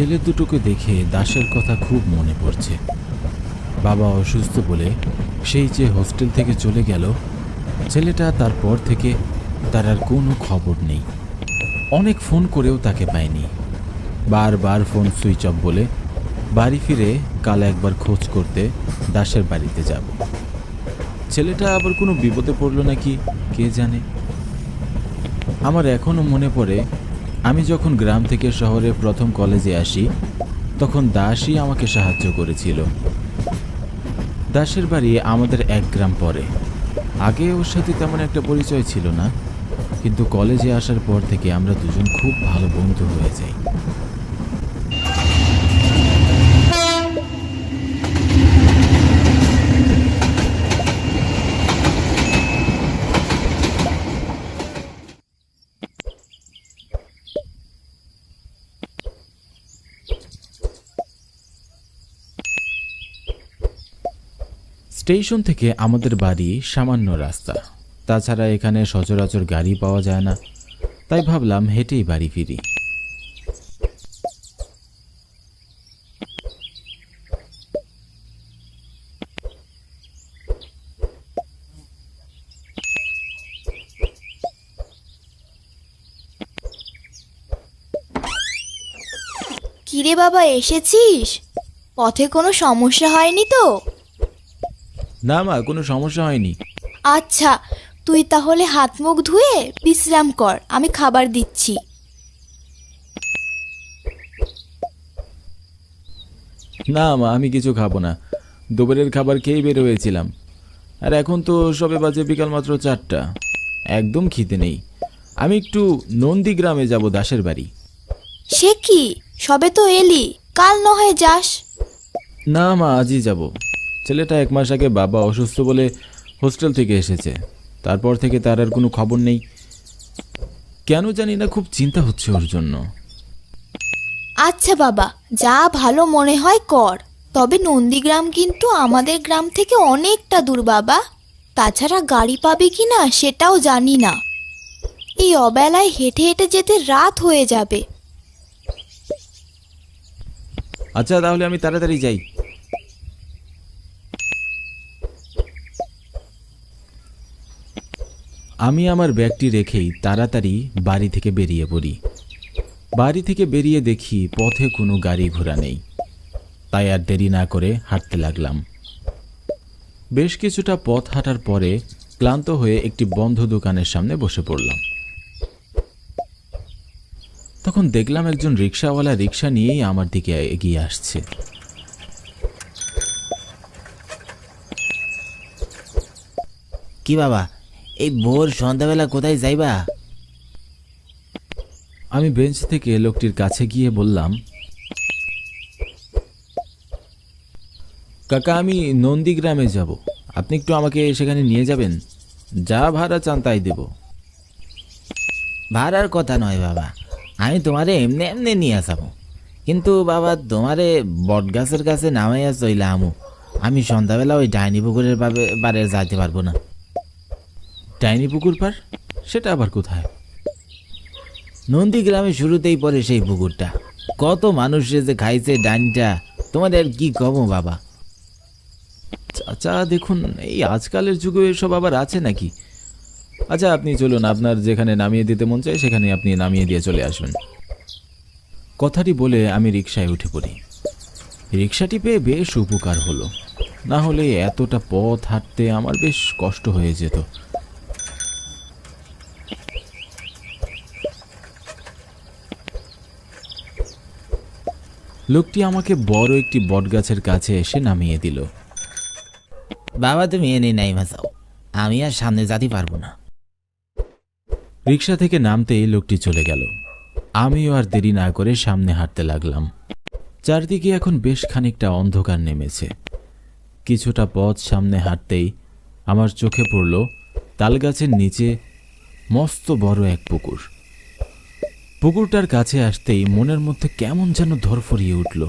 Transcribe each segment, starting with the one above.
ছেলে দুটোকে দেখে দাসের কথা খুব মনে পড়ছে। বাবা অসুস্থ বলে সেই যে হোস্টেল থেকে চলে গেল, ছেলেটা তারপর থেকে তার আর কোনো খবর নেই। অনেক ফোন করেও তাকে পায়নি। বারবার ফোন সুইচ অফ বলে বাড়ি ফিরে কাল একবার খোঁজ করতে দাসের বাড়িতে যাব। ছেলেটা আবার কোনো বিপদে পড়লো নাকি কে জানে। আমার এখনো মনে পড়ে, আমি যখন গ্রাম থেকে শহরে প্রথম কলেজে আসি তখন দাসই আমাকে সাহায্য করেছিল। দাসের বাড়ি আমাদের 1 গ্রাম পরে। আগে ওর সাথে তেমন একটা পরিচয় ছিল না, কিন্তু কলেজে আসার পর থেকে আমরা দুজন খুব ভালো বন্ধু হয়ে যাই। স্টেশন থেকে আমাদের বাড়ি সামান্য রাস্তা, তাছাড়া এখানে সচরাচর গাড়ি পাওয়া যায় না, তাই ভাবলাম হেঁটেই বাড়ি ফিরি। কিরে বাবা, এসেছিস? পথে কোনো সমস্যা হয়নি তো? না মা, কোনো সমস্যা হয়নি। আচ্ছা, তুই তাহলে হাত মুখ ধুয়ে বিশ্রাম কর, আমি খাবার দিচ্ছি। না মা, আমি কিছু খাবো না। দুপুরের খাবার খেয়েই বের হয়েছিলাম, আর এখন তো সবে বাজে বিকাল মাত্র 4টা। একদম খিদে নেই। আমি একটু নন্দীগ্রামে যাব, দাসের বাড়ি। সে কি, সবে তো এলি, কাল না হয় যাস? না মা, আজই যাব। ছেলেটা 1 মাস আগে বাবা অসুস্থ বলে হোস্টেল থেকে এসেছে, তারপর থেকে তার আর কোনো খবর নেই। কেন জানি না, খুব চিন্তা হচ্ছে ওর জন্য। আচ্ছা বাবা, যা ভালো মনে হয় কর। তবে নন্দীগ্রাম কিন্তু আমাদের গ্রাম থেকে অনেকটা দূর বাবা। তাছাড়া গাড়ি পাবি কি না সেটাও জানি না। এই অবেলায় হেঁটে হেঁটে যেতে রাত হয়ে যাবে। আচ্ছা, তাহলে আমি তাড়াতাড়ি যাই। আমি আমার ব্যাগটি রেখেই তাড়াতাড়ি বাড়ি থেকে বেরিয়ে পড়ি। বাড়ি থেকে বেরিয়ে দেখি পথে কোনো গাড়ি ঘোড়া নেই, তাই আর দেরি না করে হাঁটতে লাগলাম। বেশ কিছুটা পথ হাঁটার পরে ক্লান্ত হয়ে একটি বন্ধ দোকানের সামনে বসে পড়লাম। তখন দেখলাম একজন রিক্সাওয়ালা রিক্সা নিয়েই আমার দিকে এগিয়ে আসছে। কি বাবা, এই ভোর সন্ধ্যাবেলা কোথায় যাইবা? আমি বেঞ্চ থেকে লোকটির কাছে গিয়ে বললাম, কাকা, আমি নন্দীগ্রামে যাব, আপনি একটু আমাকে সেখানে নিয়ে যাবেন? যা ভাড়া চান তাই দেব। ভাড়ার কথা নয় বাবা, আমি তোমারে এমনি এমনি নিয়ে আসাবো, কিন্তু বাবা তোমারে বটগাছের কাছে নামাইয়া চইলা আমু। আমি সন্ধ্যাবেলা ওই ডাইনি পুকুরের পারে যাইতে পারবো না। ডাইনি পুকুর পার? সেটা আবার কোথায়? নন্দীগ্রামে শুরুতেই পড়ে সেই পুকুরটা। কত মানুষে যে খাইছে ডাইনিটা, তোমাদের কি কব বাবা। চাচা দেখুন, এই আজকালের যুগে এসব আবার আছে নাকি? আচ্ছা, আপনি চলুন, আপনার যেখানে নামিয়ে দিতে মন চায় সেখানে আপনি নামিয়ে দিয়ে চলে আসবেন। কথাটি বলে আমি রিকশায় উঠে পড়ি। রিকশাটি পেয়ে বেশ উপকার হলো, না হলে এতটা পথ হাঁটতে আমার বেশ কষ্ট হয়ে যেত। লোকটি আমাকে বড় একটি বটগাছের কাছে এসে নামিয়ে দিল। বাবা তুমি এনে নাই মাসাও, আমি আর সামনে যেতে পারবো না। রিকশা থেকে নামতেই লোকটি চলে গেল। আমিও আর দেরি না করে সামনে হাঁটতে লাগলাম। চারদিকে এখন বেশ খানিকটা অন্ধকার নেমেছে। কিছুটা পথ সামনে হাঁটতেই আমার চোখে পড়ল তালগাছের নিচে মস্ত বড় এক পুকুর। পুকুরটার কাছে আসতেই মনের মধ্যে কেমন যেন ধরফরিয়ে উঠল।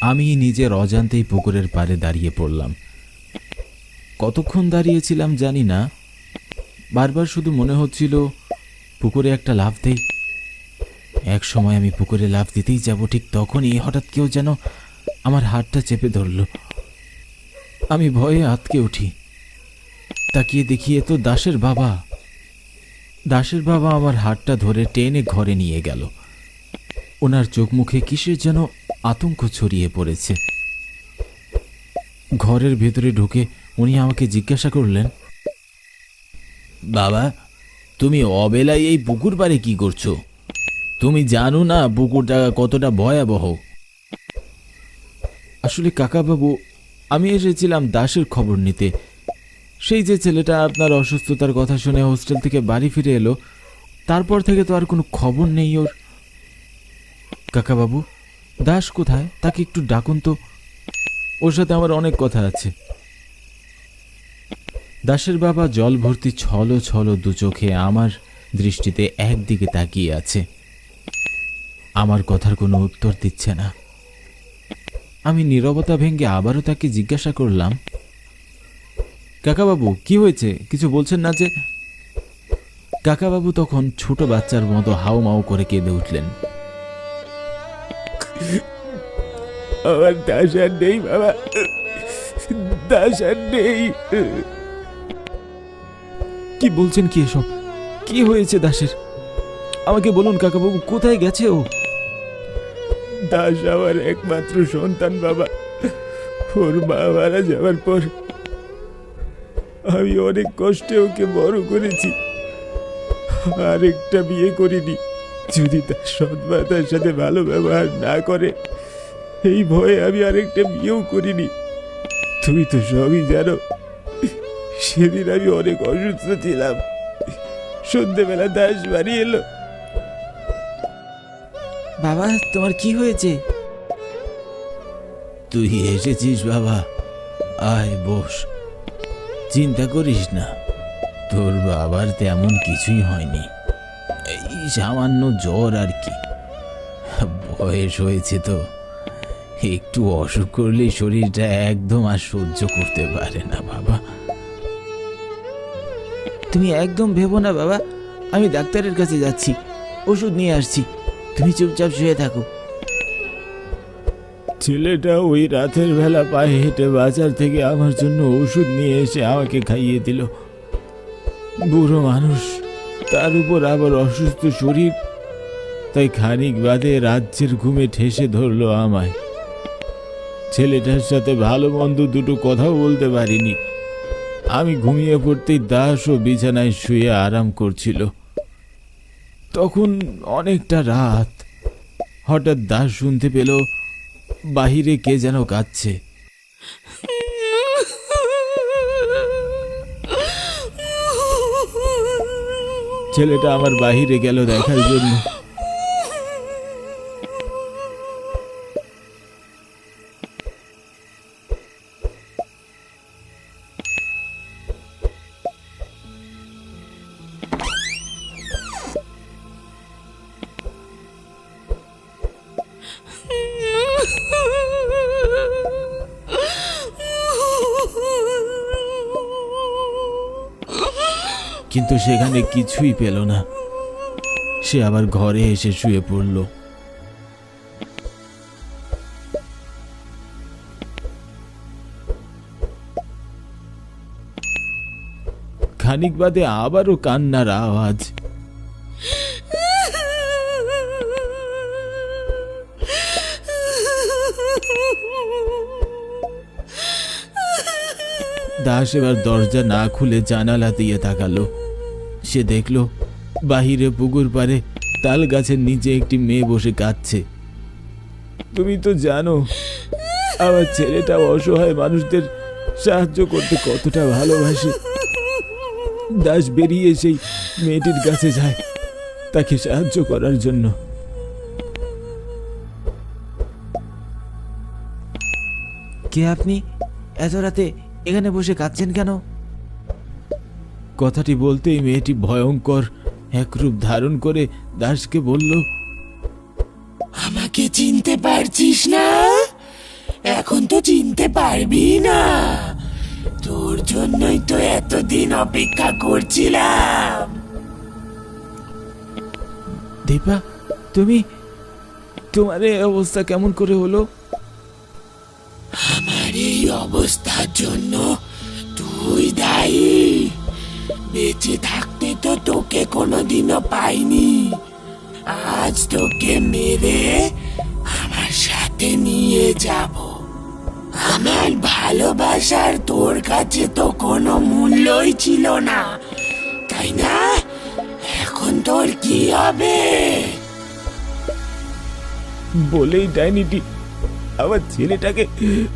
আমি নিজের অজান্তেই পুকুরের পাড়ে দাঁড়িয়ে পড়লাম। কতক্ষণ দাঁড়িয়েছিলাম জানি না, বারবার শুধু মনে হচ্ছিল পুকুরে একটা লাফ দেই। এক সময় আমি পুকুরে লাফ দিতেই যাব, ঠিক তখনই হঠাৎ কেউ যেন আমার হাতটা চেপে ধরল। আমি ভয়ে আঁতকে উঠি। তাকিয়ে দেখি এ তো দাসের বাবা। দাসের বাবা আমার হাতটা ধরে টেনে ঘরে নিয়ে গেল। ওনার চোখ মুখে কিসের যেন আতঙ্ক ছড়িয়ে পড়েছে। ঘরের ভেতরে ঢুকে উনি আমাকে জিজ্ঞাসা করলেন, বাবা, তুমি অবেলায় এই পুকুর পাড়ে কি করছো? তুমি জানো না পুকুরটা কতটা ভয়াবহ? আসলে কাকাবাবু, আমি এসেছিলাম দাসের খবর নিতে। সেই যে ছেলেটা আপনার অসুস্থতার কথা শুনে হোস্টেল থেকে বাড়ি ফিরে এলো, তারপর থেকে তো আর কোনো খবর নেই ওর। কাকাবাবু, দাস কোথায়? তাকে একটু ডাকুন তো, ওর সাথে আমার অনেক কথা আছে। দাসের বাবা জল ভর্তি ছলো ছলো দু চোখে আমার দৃষ্টিতে একদিকে তাকিয়ে আছে। আমার কথার কোনো উত্তর দিচ্ছে না। আমি নীরবতা ভেঙে আবারও তাকে জিজ্ঞাসা করলাম, কাকাবাবু, কি হয়েছে? কিছু বলছেন না যে? কাকাবাবু তখন ছোট বাচ্চার মতো হাউ মাউ করে কেঁদে উঠলেন। আমার দাস আর নেই বাবা, দাস আর নেই। কি বলছেন কি এসব? কি হয়েছে দাসের? আমাকে বলুন কাকাবাবু, কোথায় গেছে ও? দাস আমার একমাত্র সন্তান বাবা। ওর মা মারা যাওয়ার পর আমি অনেক কষ্টে ওকে বড় করেছি। আরেকটা বিয়ে করিনি। যদি তার সৎ মা তার সাথে ভালো ব্যবহার না করে, এই ভয়ে আমি আরেকটা বিয়েও করিনি। তুমি তো সবই জানো, সেদিন আমি অনেক অসুস্থ ছিলাম। সন্ধ্যেবেলা দাস বাড়ি এলো। বাবা, তোমার কি হয়েছে? তুই এসেছিস বাবা, আয় বস। চিন্তা করিস না, তোর বাবার তেমন কিছুই হয়নি, এই সামান্য জ্বর আর কি। বয়স হয়েছে তো, একটু অসুখ করলেই শরীরটা একদম আর সহ্য করতে পারে না বাবা। তুমি একদম ভেবো না বাবা, আমি ডাক্তারের কাছে যাচ্ছি, ওষুধ নিয়ে আসছি। তুমি চুপচাপ শুয়ে থাকো। ছেলেটা ওই রাতের বেলা পায়ে হেঁটে বাজার থেকে আমার জন্য ওষুধ নিয়ে এসে আমাকে খাইয়ে দিল। বুড়ো মানুষ, তার উপর আবার অসুস্থ শরীর, তাই খানিক বাদে রাজ্যের ঘুমে ঠেসে ধরলো আমায়। ছেলেটার সাথে ভালো মন্দ দুটো কথাও বলতে পারিনি। আমি ঘুমিয়ে পড়তেই দাসও বিছানায় শুয়ে আরাম করছিল। তখন অনেকটা রাত। হঠাৎ দাস শুনতে পেল বাহিরে কে যেন কাঁদছে। ছেলেটা আমার বাহিরে গেল দেখার জন্য। কিন্তু সেখানে কিছুই পেল না। সে আবার ঘরে এসে শুয়ে পড়ল। খানিক বাদে আবারও কান্নার আওয়াজ। দাস এবার দরজা না খুলে জানালা দিয়ে তাকালো। সে দেখল বাহিরে পুকুর পাড়ে তাল গাছের নিচে একটি মেয়ে বসে কাঁদছে। তুমি তো জানো আমার ছেলেটা অসহায় মানুষদের সাহায্য করতে কতটা ভালোবাসে। দাস বেরিয়ে সেই মেয়েটির কাছে যায় তাকে সাহায্য করার জন্য। কে আপনি? এত রাতে এখানে বসে কাঁদছেন কেন? কথাটি বলতেই মেয়েটি ভয়ঙ্কর এক রূপ ধারণ করে দাসকে বলল, আমাকে চিনতে পারছিস না? এখন তো চিনতে পারবি না। তোর জন্যই তো এতদিন অপেক্ষা করছিলাম। দীপা, তোমার এই অবস্থা কেমন করে হলো? আমার এই অবস্থার জন্য তুই দায়ী। বেঁচে থাকতে তো তোকে কোনোদিনও পাইনি, আজ তোকে মেরে আমার সাথে নিয়ে যাব। আমার ভালোবাসার তোর কাছে তো কোনো মূল্যই ছিল না, তাই না? এখন তোর কি হবে? বলেই ডাইনিটি আমার ছেলেটাকে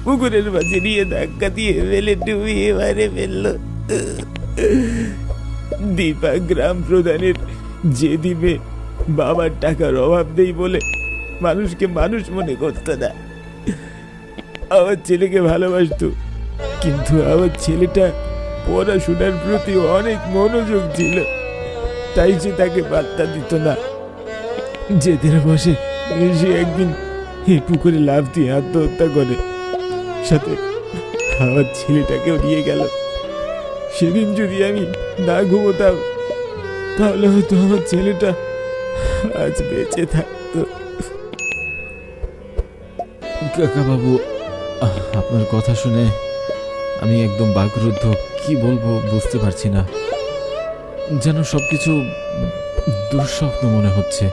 পুকুরের মাঝে নিয়ে ধাক্কা দিয়ে ফেলে ডুবিয়ে মারে ফেললো। দীপা গ্রাম প্রধানের যে দ্বীপে বাবার টাকার অভাব নেই বলে মানুষকে মানুষ মনে করতো না, আমার ছেলেকে ভালোবাসতো, কিন্তু আমার ছেলেটা পড়াশোনার প্রতি অনেক মনোযোগ ছিল, তাই সে তাকে পাত্তা দিত না। যেদিন বসে সে একদিন এই পুকুরে লাফ দিয়ে আত্মহত্যা করে, সাথে আমার ছেলেটাকেও নিয়ে গেল। সেদিন যদি আমি না ঘুমোতাম তাহলে হয়তো আমার ছেলেটা আজ বেঁচে থাকতো। কাকা বাবু, আপনার কথা শুনে আমি একদম বাকরুদ্ধ। কি বলবো বুঝতে পারছি না, যেন সবকিছু দুঃস্বপ্ন মনে হচ্ছে।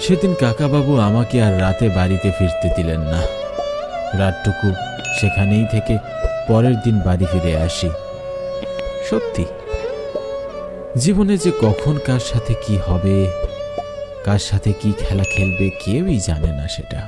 সেদিন কাকাবাবু আমাকে আর রাতে বাড়িতে ফিরতে দিলেন না। রাতটুকু সেখানেই থেকে পরের দিন বাড়ি ফিরে আসি। সত্যি, জীবনে যে কখন কার সাথে কি হবে, কার সাথে কি খেলা খেলবে কেউই জানে না সেটা।